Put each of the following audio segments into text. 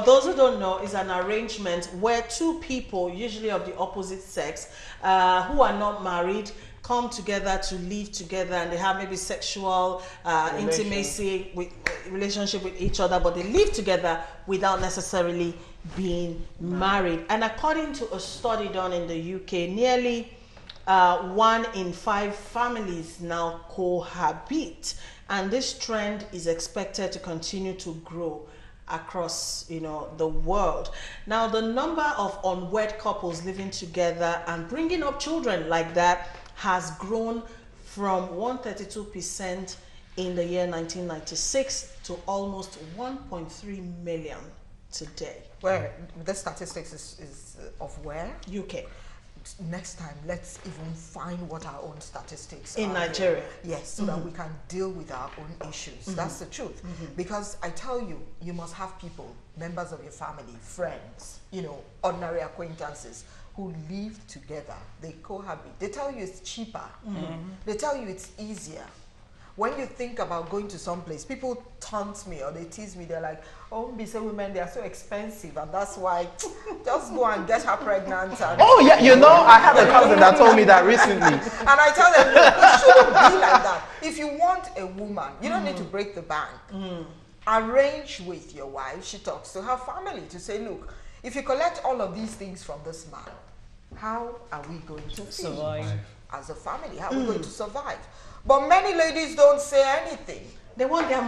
those who don't know, is an arrangement where two people, usually of the opposite sex, who are not married, come together to live together, and they have maybe sexual intimacy with relationship with each other, but they live together without necessarily being married. And according to a study done in the UK, nearly 1 in 5 families now cohabit, and this trend is expected to continue to grow across the world. Now, the number of unwed couples living together and bringing up children like that has grown from 132% in the year 1996 to almost 1.3 million today. Where the statistics is of where? UK. Next time, let's even find what our own statistics in are Nigeria. Here. Yes, so that we can deal with our own issues. That's the truth. Because I tell you, you must have people, members of your family, friends, ordinary acquaintances, who live together. They cohabit. They tell you it's cheaper. They tell you it's easier. When you think about going to some place, people taunt me or they tease me. They're like, "Oh, Mbise women, they are so expensive, and that's why just go and get her pregnant." And oh yeah, I have a cousin that told me that recently. And I tell them, look, it shouldn't be like that. If you want a woman, you don't need to break the bank. Arrange with your wife. She talks to her family to say, "Look, if you collect all of these things from this man, how are we going to survive as a family? How are we going to survive?" But many ladies don't say anything. They want their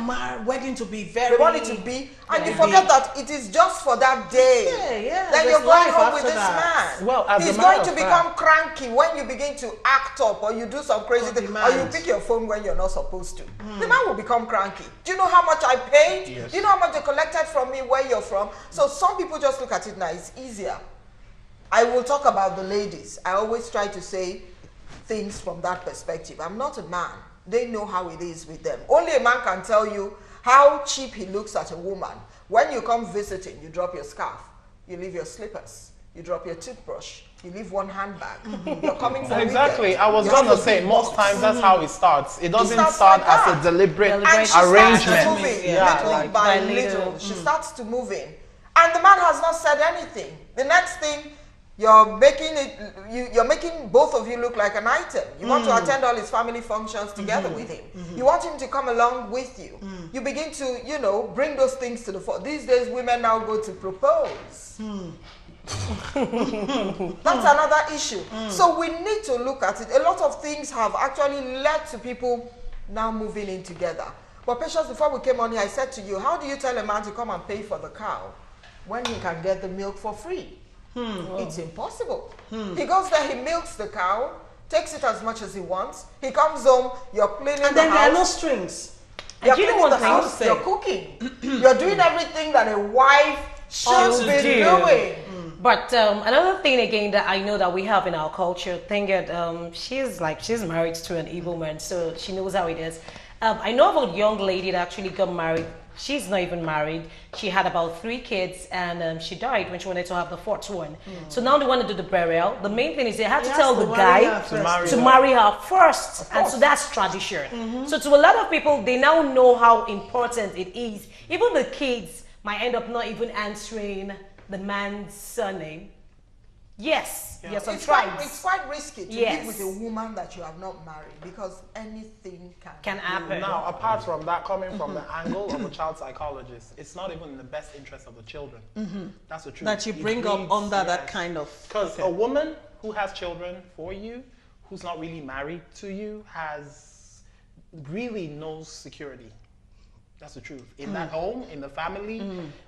wedding to be very... They want it to be, and you forget that it is just for that day. Yeah. Then you're going home with this man. Well, he's going to become cranky when you begin to act up or you do some crazy thing, or you pick your phone when you're not supposed to. The man will become cranky. Do you know how much I paid? Yes. Do you know how much they collected from me, where you're from? So some people just look at it now, it's easier. I will talk about the ladies. I always try to say things from that perspective. I'm not a man. They know how it is with them. Only a man can tell you how cheap he looks at a woman. When you come visiting, you drop your scarf, you leave your slippers, you drop your toothbrush, you leave one handbag. You're coming for exactly. weekend. I was going to say, most times that's how it starts. It doesn't start like as a deliberate and she arrangement. starts moving, little by little. She starts to move in. And the man has not said anything. The next thing, you're making both of you look like an item. You want to attend all his family functions together with him. You want him to come along with you. You begin to, bring those things to the fore. These days, women now go to propose. That's another issue. So we need to look at it. A lot of things have actually led to people now moving in together. But Patience, before we came on here, I said to you, how do you tell a man to come and pay for the cow when he can get the milk for free? It's impossible. He goes there, he milks the cow, takes it as much as he wants. He comes home, you're cleaning the house. And then there are no strings. You're cleaning the house, you're cooking. You're doing everything that a wife should be doing. But another thing again that I know that we have in our culture, thank God, she's married to an evil man, so she knows how it is. I know of a young lady that actually got married. She's not even married. She had about 3 kids, and she died when she wanted to have the 4th one. So now they want to do the burial. The main thing is they had to tell the guy to marry her first, and so that's tradition. So to a lot of people, they now know how important it is. Even the kids might end up not even answering the man's surname. Yes, it's quite risky to live with a woman that you have not married, because anything can happen. Now, apart from that, coming from the angle of a child psychologist, it's not even in the best interest of the children. That's the truth. That you bring up under that kind of... Because a woman who has children for you, who's not really married to you, has really no security. That's the truth. In that home, in the family,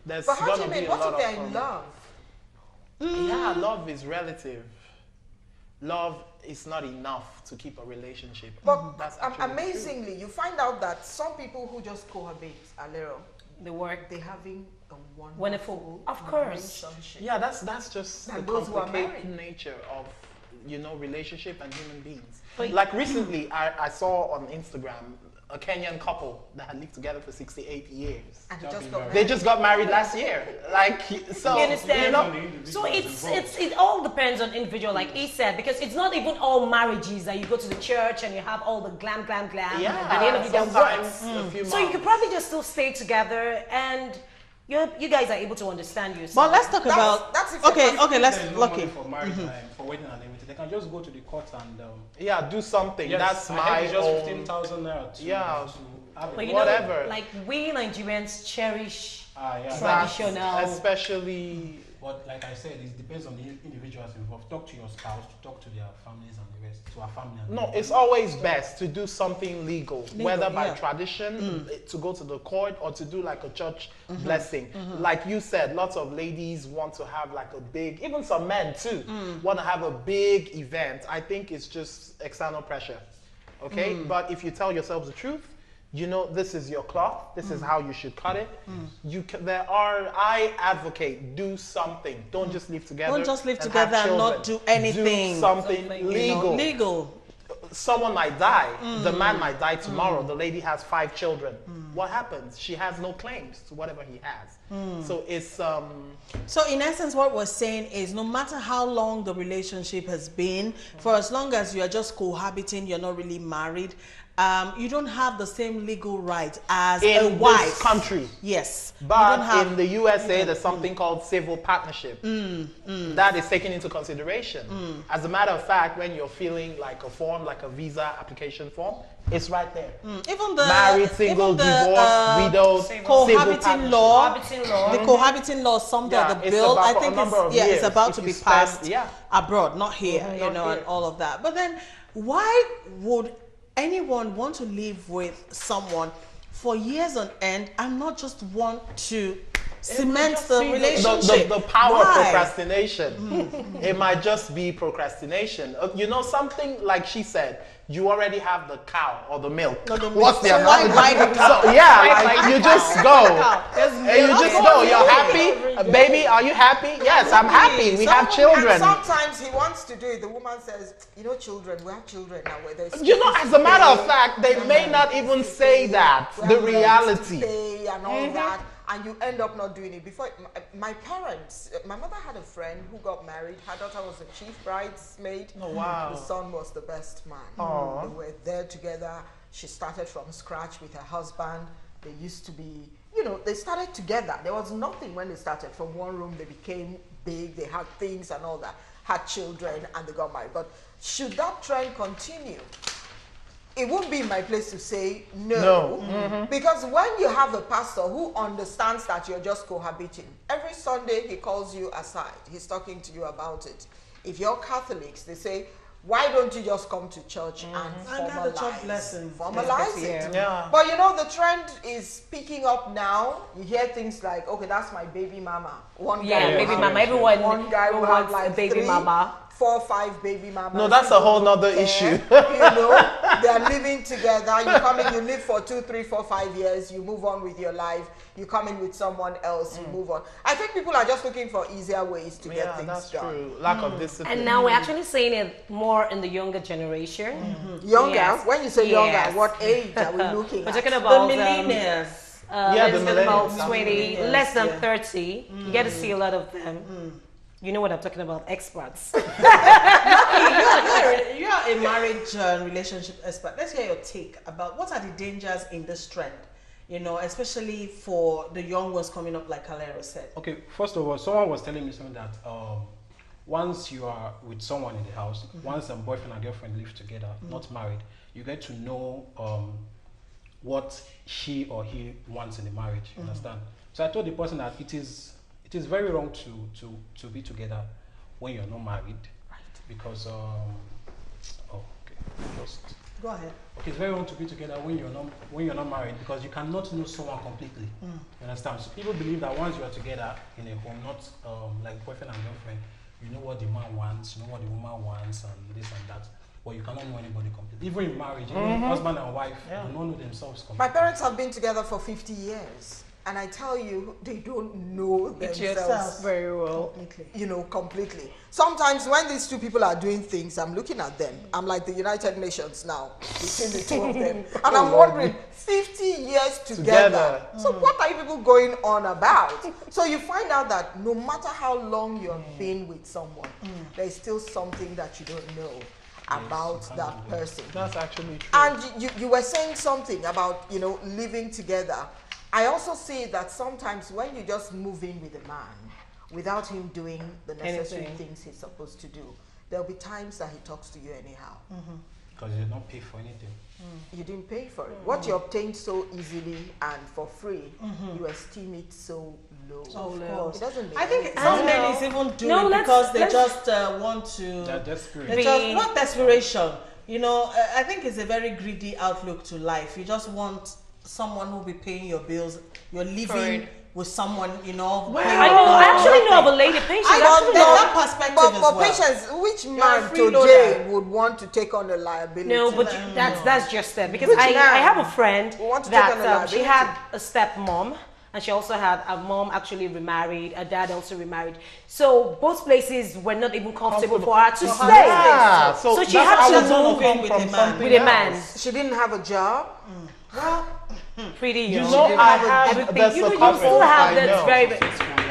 there's going to be a lot of... But how do you mean? What if they're in love? Yeah, love is relative. Love is not enough to keep a relationship. But amazingly, you find out that some people who just cohabit, they're having a wonderful of course. relationship. Yeah, that's just the complicated nature of relationship and human beings. Like recently, I saw on Instagram a Kenyan couple that had lived together for 68 years. And they just got married last year. So you understand? So it all depends on individual, like he said, because it's not even all marriages that you go to the church and you have all the glam. Yeah, at the end of the day, works. So you could probably just still stay together and you guys are able to understand yourself. But let's talk about. that's if Okay, you're okay, let's There's no look money in. for marriage and for wedding and everything. They can just go to the court and Yeah, do something. yes, That's I my heard it's just own. 15,000 naira to, Yeah. to have But it. you Whatever. know, like we Nigerians cherish Yeah. traditional. Especially. But like I said, it depends on the individuals involved. Talk to your spouse, talk to their families and the rest, to our family. And No, everything. it's always best to do something legal, whether by yeah. tradition, to go to the court, or to do like a church blessing. Like you said, lots of ladies want to have like a big, even some men too, want to have a big event. I think it's just external pressure. Okay? But if you tell yourselves the truth, you know, this is your cloth, this is how you should cut it. I advocate, do something. Don't just live together. Don't just live and together have and not children. do anything. Do something Something, you know, legal. Legal. Someone might die. The man might die tomorrow. The lady has 5 children. What happens? She has no claims to whatever he has. So it's So in essence, what we're saying is no matter how long the relationship has been, for as long as you are just cohabiting, you're not really married, you don't have the same legal right as a in wife. this country. Yes. You But don't have, in the USA, there's something called civil partnership. That is taken into consideration. As a matter of fact, when you're filling like a form, like a visa application form, it's right there. even the Married, single, even the, divorced, widowed, civil cohabiting partnership. law, Cohabiting law. the cohabiting law, something Yeah, of the it's bill. about I for a think number of it's years. about If to you be spend- passed yeah. abroad, not here, you not know, and here. all of that. But then, why would anyone want to live with someone for years on end and not just want to cement the See, relationship? the power of Why? procrastination. It might just be procrastination. You know, something like she said, you already have the cow or the milk. No, the What's milk. the So why analogy? buy the cow? So, yeah, Why like buy the you cow? just go. There's And you milk. just go. You're happy? Baby, are you happy? Yes, I'm happy. We have And children. sometimes he wants to do it. The woman says, you know, children, we have children now. Where there's You know, as a matter of pay, fact, they may not even say that. we The have rent to reality. pay and all that, and you end up not doing it. Before my parents, my mother had a friend who got married. Her daughter was a chief bridesmaid. Oh, wow. The son was the best man. Aw. They were there together. She started from scratch with her husband. They used to be, you know, they started together. There was nothing when they started. From one room, they became big. They had things and all that. Had children and they got married. But should that trend continue? It won't be in my place to say no. Because when you have a pastor who understands that you're just cohabiting, every Sunday he calls you aside. He's talking to you about it. If you're Catholics, they say, why don't you just come to church and And have the church blessing. formalize it? Yeah. But you know, the trend is picking up now. You hear things like, okay, that's my baby mama. One guy Yeah, will baby have- mama. Everyone one guy will wants have like a baby 3, mama. 4, 5 baby mamas. No, that's a whole nother Care, issue. You know, they are living together. You come in, you live for 2, 3, 4, 5 years. You move on with your life. You come in with someone else. You move on. I think people are just looking for easier ways to get Yeah, things that's done. true. Lack of discipline. And now we're actually seeing it more in the younger generation. Younger? Yes. When you say Yes. younger, what age are we looking We're at? talking The about millennials. Yeah, the less than about millennials. 20, Millennials, less than yeah. 30. You get to see a lot of them. You know what I'm talking about, experts. You're a marriage relationship expert. Let's hear your take about what are the dangers in this trend, you know, especially for the young ones coming up, like Kalero said. Okay, first of all, someone was telling me something that once you are with someone in the house, once a boyfriend and girlfriend live together, not married, you get to know what she or he wants in the marriage. You understand? So I told the person that it is very wrong to be together when you're not married, because Go ahead. okay, it's very wrong to be together when you're not married, because you cannot know someone completely. You understand? So people believe that once you are together in a home, not like boyfriend and girlfriend, you know what the man wants, you know what the woman wants, and this and that. But you cannot know anybody completely. Even in marriage, even husband and wife do not know themselves completely. My parents have been together for 50 years. And I tell you, they don't know themselves very well. Completely. you know, completely. Sometimes when these two people are doing things, I'm looking at them. I'm like the United Nations now, between the two of them. And I'm wondering, 50 years together. So what are you people going on about? So you find out that no matter how long you've been with someone, there's still something that you don't know about that person. That's actually true. And you were saying something about, you know, living together. I also see that sometimes when you just move in with a man without him doing the necessary Anything. things he's supposed to do, there'll be times that he talks to you anyhow. Because you don't pay for anything. You didn't pay for it. What you obtained so easily and for free, you esteem it so low. Of It course. doesn't make I think anything. some ladies even do No, it let's- because they let's- just want to. They're desperate. They Be- just not desperation. You know, I think it's a very greedy outlook to life. You just want someone who will be paying your bills. You're living with someone, you know. paying I your know. I bills. actually know of a lady. Patience. I actually don't know. that perspective But as for well. patience, which a man freeloader. today would want to take on a liability? No, but that's just it. Because Which I man have a friend who want to take on a that she liability? had a stepmom, and she also had a mom actually remarried, a dad also remarried. So both places were not even comfortable for her to For her stay. to Yeah, So she that's had how to it's gonna move in come with from a man. something with a man. else. She didn't have a job. Well, Pretty You young. know, I have everything. there's You a know, you couple still have I that know. very.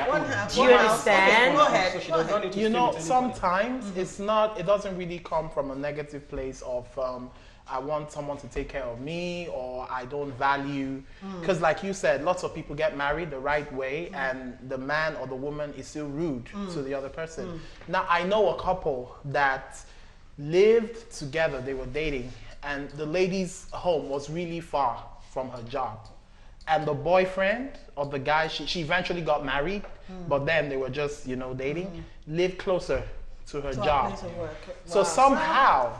one half. Do you one house. understand? Okay, go ahead. So she go does not ahead. need to You stay know, with anybody. sometimes it's not. It doesn't really come from a negative place of I want someone to take care of me, or I don't value. Because, like you said, lots of people get married the right way, and the man or the woman is still rude to the other person. Now, I know a couple that lived together. They were dating, and the lady's home was really far from her job. And the boyfriend or the guy, she eventually got married, but then they were just, dating, lived closer to her To our job. place of work. So Wow. somehow,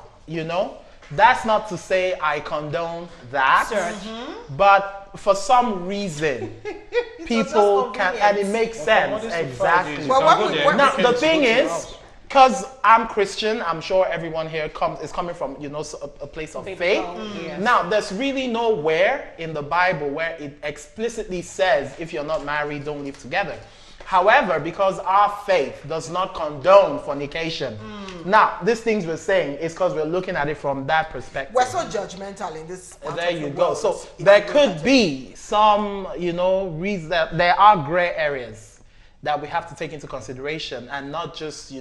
that's not to say I condone that, Sure. but for some reason, people can, and it makes Well, sense, Mondays to exactly. Fridays, you Well, can what go we- there what- every Now, the weekend to thing go to your is, house. because I'm Christian, I'm sure everyone here is coming from, a place of faith. Yes. Now, there's really nowhere in the Bible where it explicitly says if you're not married, don't live together. However, because our faith does not condone fornication, now, these things we're saying is because we're looking at it from that perspective. We're so judgmental in this part There of you the go. world. So If there you look could at it. be some, reason that there are gray areas that we have to take into consideration and not just,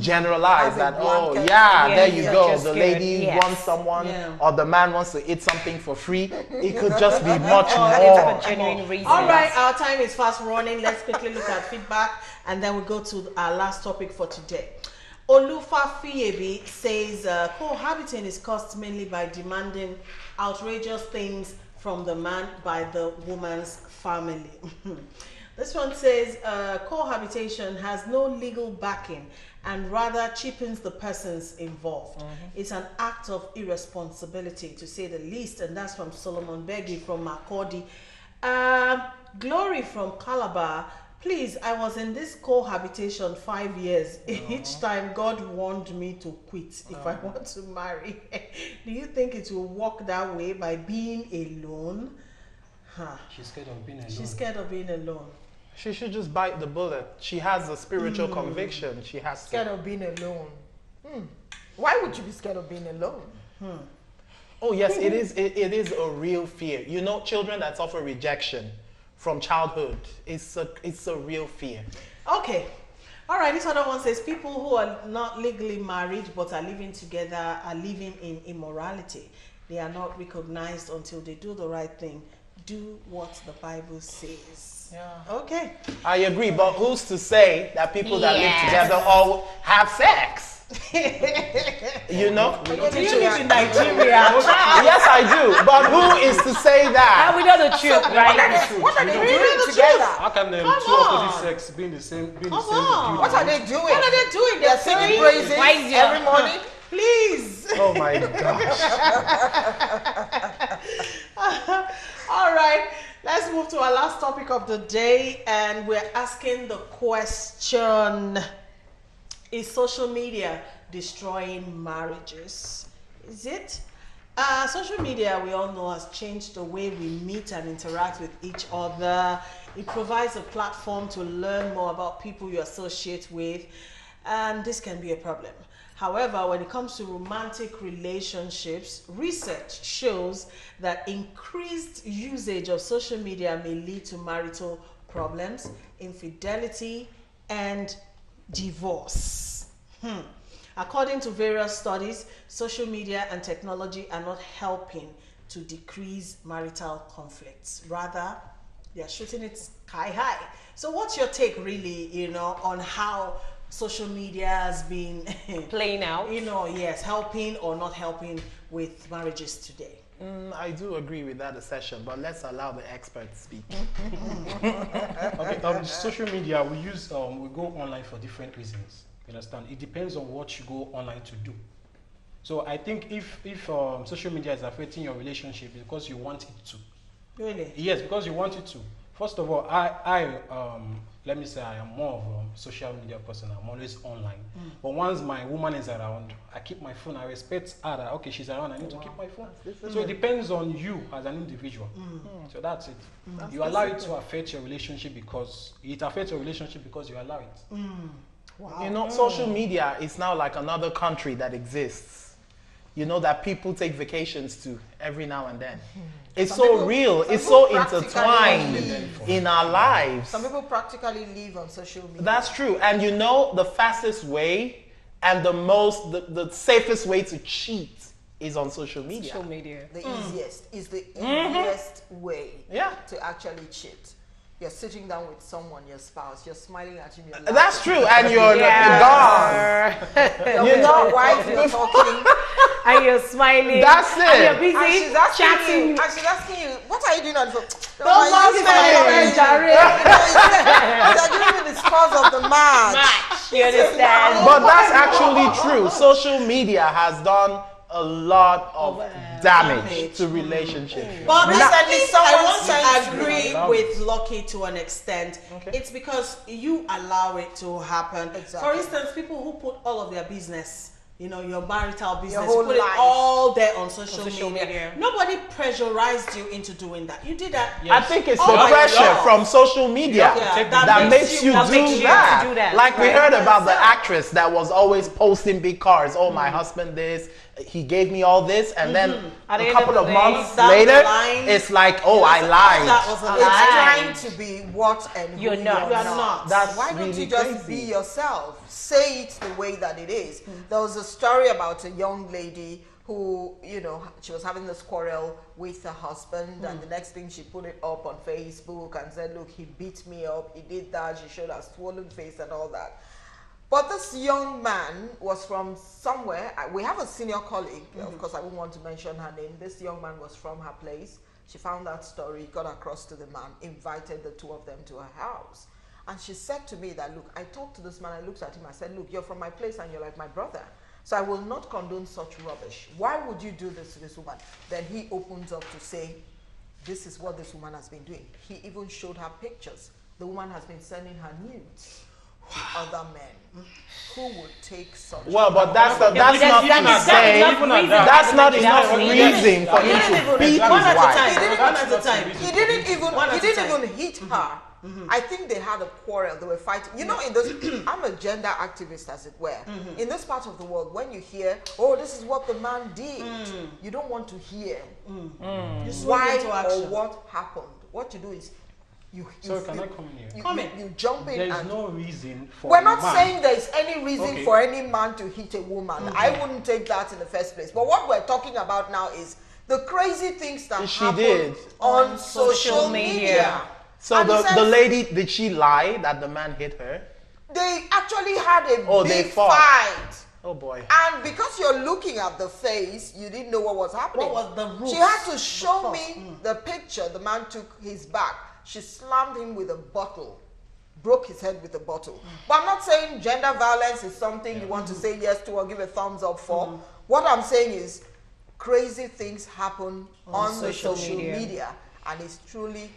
generalize Have a that, oh, blanket. yeah, Yeah, there you yeah, go. just The good. lady Yes. wants someone Yeah. or the man wants to eat something for free. It could just be much Oh, more. For genuine reasons. All right, our time is fast running. Let's quickly look at feedback and then we go to our last topic for today. Olufa Fiyebi says cohabiting is caused mainly by demanding outrageous things from the man by the woman's family. This one says cohabitation has no legal backing and rather cheapens the persons involved. It's an act of irresponsibility, to say the least, and that's from Solomon Beggy from Makodi. Glory from Calabar. Please, I was in this cohabitation 5 years. Each time God warned me to quit if I want to marry. Do you think it will work that way by being alone? Huh. She's scared of being alone. She's scared of being alone. She should just bite the bullet. She has a spiritual conviction. She has Scared to. of being alone. Why would you be scared of being alone? Oh, yes, it is. It is a real fear. Children that suffer rejection from childhood, it's a real fear. Okay. All right, this other one says people who are not legally married but are living together are living in immorality. They are not recognized until they do the right thing. Do what the Bible says. Yeah. Okay. I agree, but who's to say that people that live Yes. together all have sex? Do you live in Nigeria? Yes, I do. But who is to say Now that? we know the truth, right? What are they Really doing the together? How can two on. opposite sex being the same? Being Come the same on. What are they doing? What are they doing? They're singing singing praises Why is your- every morning. Please. Oh my gosh. All right. Let's move to our last topic of the day, and we're asking the question: is social media destroying marriages? Is it? Social media, we all know, has changed the way we meet and interact with each other. It provides a platform to learn more about people you associate with, and this can be a problem. However, when it comes to romantic relationships, research shows that increased usage of social media may lead to marital problems, infidelity, and divorce. According to various studies, social media and technology are not helping to decrease marital conflicts. Rather, They're shooting it sky high. So what's your take really, on how social media has been Playing out. yes, helping or not helping with marriages today? I do agree with that assertion, but let's allow the experts speak. Okay, social media, we go online for different reasons. You understand? It depends on what you go online to do. So I think if social media is affecting your relationship because you want it to. Really? Yes, because you want it to. First of all, let me say I am more of a social media person. I'm always online. But once my woman is around, I keep my phone. I respect her that, okay, she's around, I need to keep my phone. So it depends on you as an individual. So that's it. You allow it to affect your relationship because it affects your relationship because you allow it. Wow. Social media is now like another country that exists. That people take vacations to every now and then. It's so real. It's so intertwined in our lives. Some people practically live on social media. That's true. And the fastest way and the safest way to cheat is on social media. Social media. The easiest way to actually cheat. You're sitting down with someone, your spouse, you're smiling at him. That's true, and you're gone. You're not wife, you're talking. And you're smiling. That's it. And you're busy And she's asking chatting. she's asking you, what are you doing on the phone? Don't love me, You're doing the scores of the match. You understand? But that's actually true. Social media has done a lot of damage to relationships. But recently I someone want sent to agree with Lucky to an extent. Okay. It's because you allow it to happen. Exactly. For instance, people who put all of their business, your marital business, whole you put life it all there on social media. media. Nobody pressurized you into doing that. You did that. I think it's Oh the my pressure God. from social media that makes you do that. Like we heard about the actress that was always posting big cars. Oh, my husband this, he gave me all this, and then a couple of months later, it's like, oh, I lied. That was a lie. It's trying to be what and who You're not. you're not. That's Why don't really you just crazy. be yourself? Say it the way that it is. There was a story about a young lady who, she was having this quarrel with her husband, and the next thing she put it up on Facebook and said, look, he beat me up, he did that, she showed her swollen face and all that. But this young man was from somewhere. We have a senior colleague, of course I won't want to mention her name. This young man was from her place. She found that story, got across to the man, invited the two of them to her house. And she said to me that, look, I talked to this man, I looked at him, I said, look, you're from my place and you're like my brother. So I will not condone such rubbish. Why would you do this to this woman? Then he opens up to say, this is what this woman has been doing. He even showed her pictures. The woman has been sending her nudes to other men. Who would take such? Well, but that's not enough reason for him to beat his wife. One at a time. He didn't even hit her. I think they had a quarrel. They were fighting. In this, I'm a gender activist, as it were. In this part of the world, when you hear, oh, this is what the man did, you don't want to hear why or what happened. What you do is, So can I come in here? You jump in. There is no reason for We're not man. saying there is any reason for any man to hit a woman. I wouldn't take that in the first place. But what we're talking about now is the crazy things that happen on social media. So the lady, did she lie that the man hit her? They actually had a they big fought. fight. Oh boy. And because you're looking at the face, you didn't know what was happening. What was the roof? She had to show me the picture. The man took his back. She slammed him with a bottle. Broke his head with a bottle. But I'm not saying gender violence is something you want to say yes to or give a thumbs up for. What I'm saying is crazy things happen on social media. And it's truly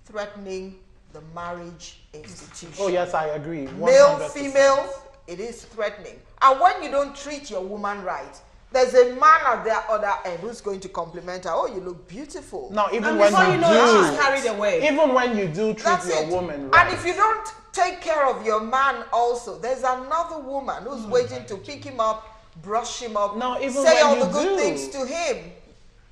threatening the marriage institution. Oh yes, I agree. 100%. Male, female, it is threatening. And when you don't treat your woman right, there's a man at the other end who's going to compliment her. Oh, you look beautiful. No, even And when before you she's carried away. even when you do treat That's your it. woman right. And if you don't take care of your man also, there's another woman who's waiting to pick him up, brush him up, No, even say when all you the good do. things to him.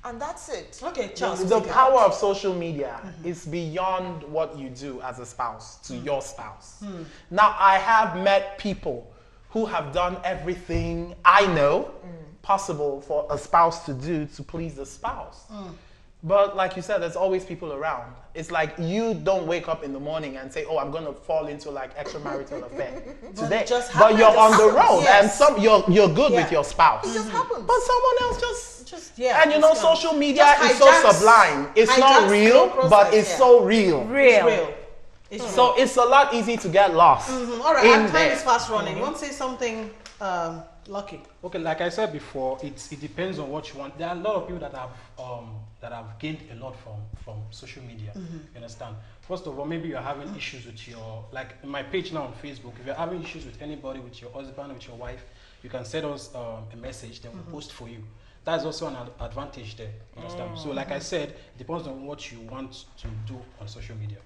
And that's it. Okay, Charles. The power of social media is beyond what you do as a spouse to your spouse. Now, I have met people who have done everything I know possible for a spouse to do to please the spouse. But like you said, there's always people around. It's like you don't wake up in the morning and say, "Oh, I'm gonna fall into like extramarital affair today." But you're on the road, yes. and you're good with your spouse. It just happens. But someone else just and you know, social media is so sublime. It's not real, but it's so real. So it's a lot easy to get lost. All right, our time is fast running. You want to say something, Lucky? Okay, like I said before, it depends on what you want. There are a lot of people that have gained a lot from social media. You understand? First of all, maybe you're having issues with your, like in my page now on Facebook, if you're having issues with anybody, with your husband, with your wife, you can send us a message, then we'll post for you. That's also an advantage there. You understand? So like I said, it depends on what you want to do on social media.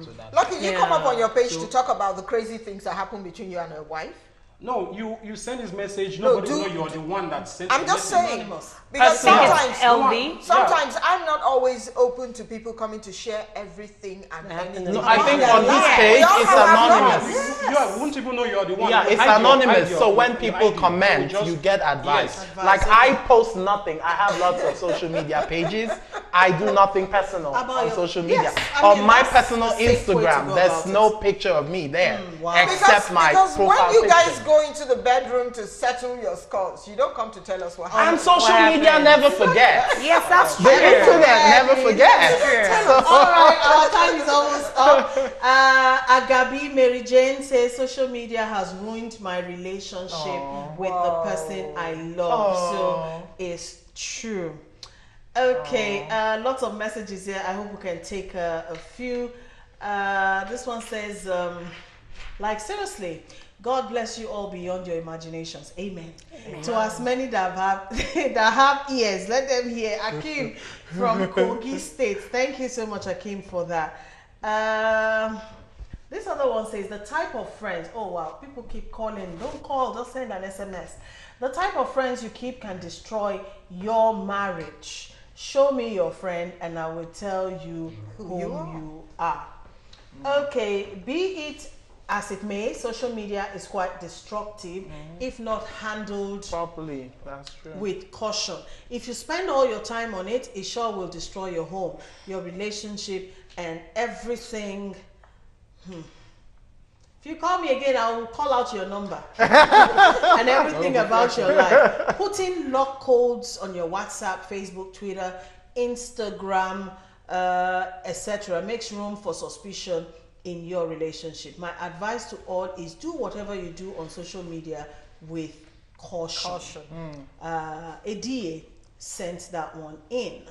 So that's Lucky, you come up on your page to talk about the crazy things that happen between you and your wife? No, you send this message, nobody know you're the one that sent I'm the just message. saying, because sometimes I'm not always open to people coming to share everything and anything. No, I think on this page it's anonymous. Yeah, won't people know you're the one? Yeah, it's anonymous. So when people comment, you get advice. Like I post nothing. I have lots of social media pages. I do nothing personal on social media. On my personal Instagram, there's no picture of me there except my profile when you guys picture. go into the bedroom to settle your scores, you don't come to tell us what happened. And social media never forgets. Yes, that's true. The internet never forgets. All right, our time is almost up. Agabi Mary Jane says social media has ruined my relationship with the person I love. So it's true. Okay, lots of messages here. I hope we can take a few. This one says, like seriously, God bless you all beyond your imaginations. Amen. To as many that have ears, let them hear. Akim from Kogi State. Thank you so much, Akim, for that. This other one says the type of friends. Oh wow, people keep calling. Don't call, just send an SMS. The type of friends you keep can destroy your marriage. Show me your friend and I will tell you who you are. Okay, be it as it may, social media is quite destructive if not handled Properly, that's true. with caution. If you spend all your time on it, it sure will destroy your home, your relationship, and everything. If you call me again, I will call out your number and everything about your life. Putting lock codes on your WhatsApp, Facebook, Twitter, Instagram, etc. makes room for suspicion in your relationship. My advice to all is do whatever you do on social media with caution. Adia sent that one in.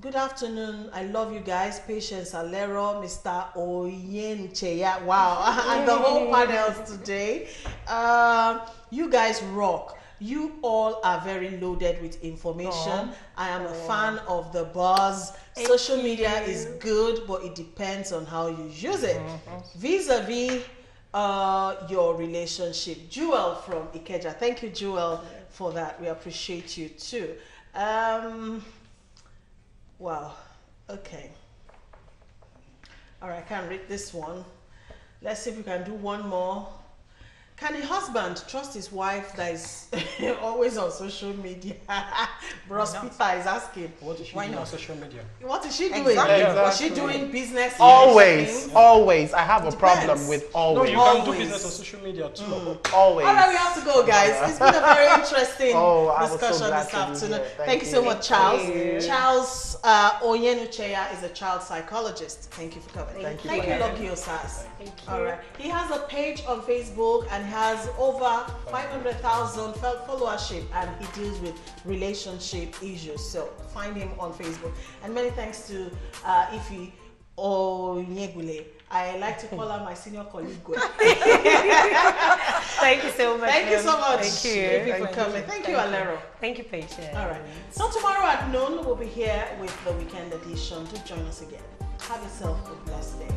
Good afternoon. I love you guys. Patience Alero, Mr. Oyencheya. Wow. And the whole panels today. You guys rock. You all are very loaded with information. I am a fan of the buzz. Social media is good, but it depends on how you use it. Vis-a-vis your relationship. Jewel from Ikeja. Thank you, Jewel, for that. We appreciate you too. Wow. Okay. All right, I can't read this one. Let's see if we can do one more. Can a husband trust his wife that is always on social media? Bros Peter is asking. What is she doing on social media? What is she doing? Exactly. Was she doing business? Always. I have a problem Depends. with No, always. you can do business on social media too. Always. All right, we have to go, guys. It's been a very interesting I was so discussion glad this to be afternoon. here. Thank you so much, Charles. Charles Oyenucheya is a child psychologist. Thank you for coming. Thank you, Lucky Osas. All right. He has a page on Facebook and has over 500,000 followership, and he deals with relationship issues. So find him on Facebook. And many thanks to Ifi Onyegule. I like to call her my senior colleague. Thank you so much. Thank you so much. Thank you. Ifi, for coming. Thank you, Alero. Thank you, Patience. All right. So tomorrow at noon, we'll be here with the weekend edition. Do join us again. Have yourself a blessed day.